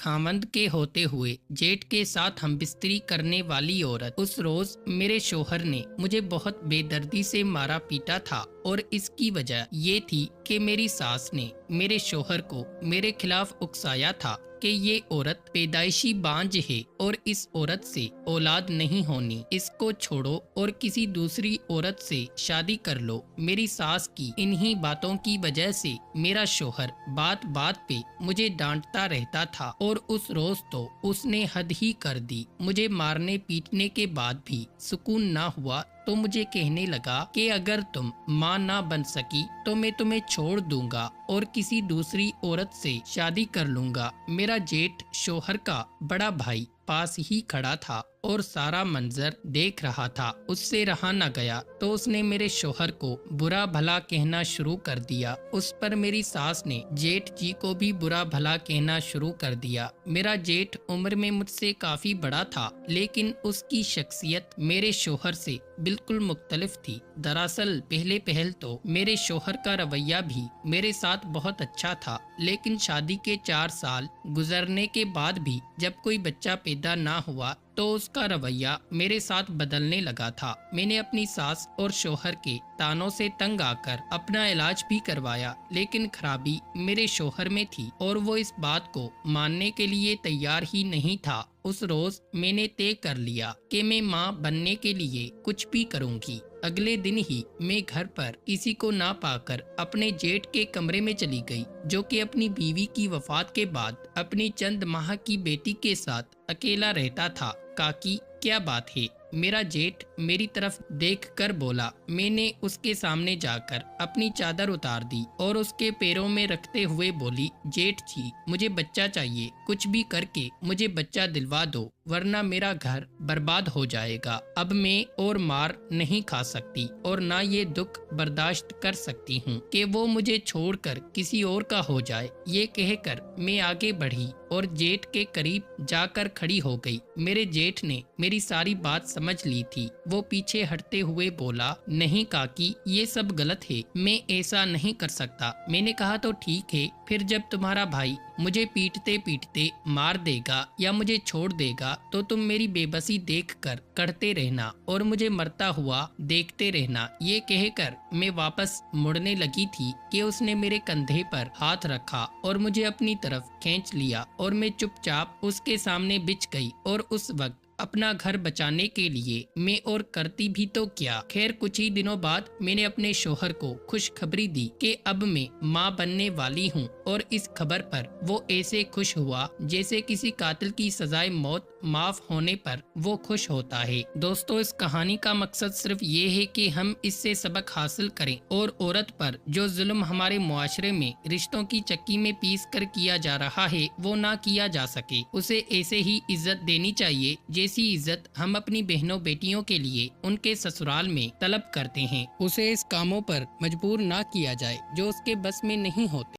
خاوند کے ہوتے ہوئے جیٹ کے ساتھ ہم بستری کرنے والی عورت، اس روز میرے شوہر نے مجھے بہت بے دردی سے مارا پیٹا تھا، اور اس کی وجہ یہ تھی کہ میری ساس نے میرے شوہر کو میرے خلاف اکسایا تھا کہ یہ عورت پیدائشی بانجھ ہے اور اس عورت سے اولاد نہیں ہونی، اس کو چھوڑو اور کسی دوسری عورت سے شادی کر لو۔ میری ساس کی انہی باتوں کی وجہ سے میرا شوہر بات بات پہ مجھے ڈانٹتا رہتا تھا، اور اس روز تو اس نے حد ہی کر دی۔ مجھے مارنے پیٹنے کے بعد بھی سکون نہ ہوا تو مجھے کہنے لگا کہ اگر تم ماں نہ بن سکی تو میں تمہیں چھوڑ دوں گا اور کسی دوسری عورت سے شادی کر لوں گا۔ میرا جیٹھ شوہر کا بڑا بھائی پاس ہی کھڑا تھا اور سارا منظر دیکھ رہا تھا۔ اس سے رہا نہ گیا تو اس نے میرے شوہر کو برا بھلا کہنا شروع کر دیا۔ اس پر میری ساس نے جیٹھ جی کو بھی برا بھلا کہنا شروع کر دیا۔ میرا جیٹھ عمر میں مجھ سے کافی بڑا تھا، لیکن اس کی شخصیت میرے شوہر سے بالکل مختلف تھی۔ دراصل پہلے پہل تو میرے شوہر کا رویہ بھی میرے ساتھ بہت اچھا تھا، لیکن شادی کے 4 سال گزرنے کے بعد بھی جب کوئی بچہ پیدا نہ ہوا تو اس کا رویہ میرے ساتھ بدلنے لگا تھا۔ میں نے اپنی ساس اور شوہر کے تانوں سے تنگ آ کر اپنا علاج بھی کروایا، لیکن خرابی میرے شوہر میں تھی اور وہ اس بات کو ماننے کے لیے تیار ہی نہیں تھا۔ اس روز میں نے طے کر لیا کہ میں ماں بننے کے لیے کچھ بھی کروں گی۔ اگلے دن ہی میں گھر پر کسی کو نہ پا کر اپنے جیٹھ کے کمرے میں چلی گئی، جو کہ اپنی بیوی کی وفات کے بعد اپنی چند ماہ کی بیٹی کے ساتھ اکیلا رہتا تھا۔ کاکی کیا بات ہے؟ میرا جیٹھ میری طرف دیکھ کر بولا۔ میں نے اس کے سامنے جا کر اپنی چادر اتار دی اور اس کے پیروں میں رکھتے ہوئے بولی، جیٹھ جی مجھے بچہ چاہیے، کچھ بھی کر کے مجھے بچہ دلوا دو، ورنہ میرا گھر برباد ہو جائے گا۔ اب میں اور مار نہیں کھا سکتی اور نہ یہ دکھ برداشت کر سکتی ہوں کہ وہ مجھے چھوڑ کر کسی اور کا ہو جائے۔ یہ کہہ کر میں آگے بڑھی اور جیٹھ کے قریب جا کر کھڑی ہو گئی۔ میرے جیٹھ نے میری ساری بات سمجھ لی تھی۔ وہ پیچھے ہٹتے ہوئے بولا، نہیں کاکی یہ سب غلط ہے، میں ایسا نہیں کر سکتا۔ میں نے کہا تو ٹھیک ہے، پھر جب تمہارا بھائی مجھے پیٹتے پیٹتے مار دے گا یا مجھے چھوڑ دے گا تو تم میری بے بسی دیکھ کر کڑھتے رہنا اور مجھے مرتا ہوا دیکھتے رہنا۔ یہ کہہ کر میں واپس مڑنے لگی تھی کہ اس نے میرے کندھے پر ہاتھ رکھا اور مجھے اپنی طرف کھینچ لیا، اور میں چپ چاپ اس کے سامنے بچ گئی۔ اور اس وقت اپنا گھر بچانے کے لیے میں اور کرتی بھی تو کیا۔ خیر کچھ ہی دنوں بعد میں نے اپنے شوہر کو خوشخبری دی کہ اب میں ماں بننے والی ہوں، اور اس خبر پر وہ ایسے خوش ہوا جیسے کسی قاتل کی سزائے موت معاف ہونے پر وہ خوش ہوتا ہے۔ دوستو اس کہانی کا مقصد صرف یہ ہے کہ ہم اس سے سبق حاصل کریں اور عورت پر جو ظلم ہمارے معاشرے میں رشتوں کی چکی میں پیس کر کیا جا رہا ہے وہ نہ کیا جا سکے۔ اسے ایسے ہی عزت دینی چاہیے جیسی عزت ہم اپنی بہنوں بیٹیوں کے لیے ان کے سسرال میں طلب کرتے ہیں۔ اسے اس کاموں پر مجبور نہ کیا جائے جو اس کے بس میں نہیں ہوتے۔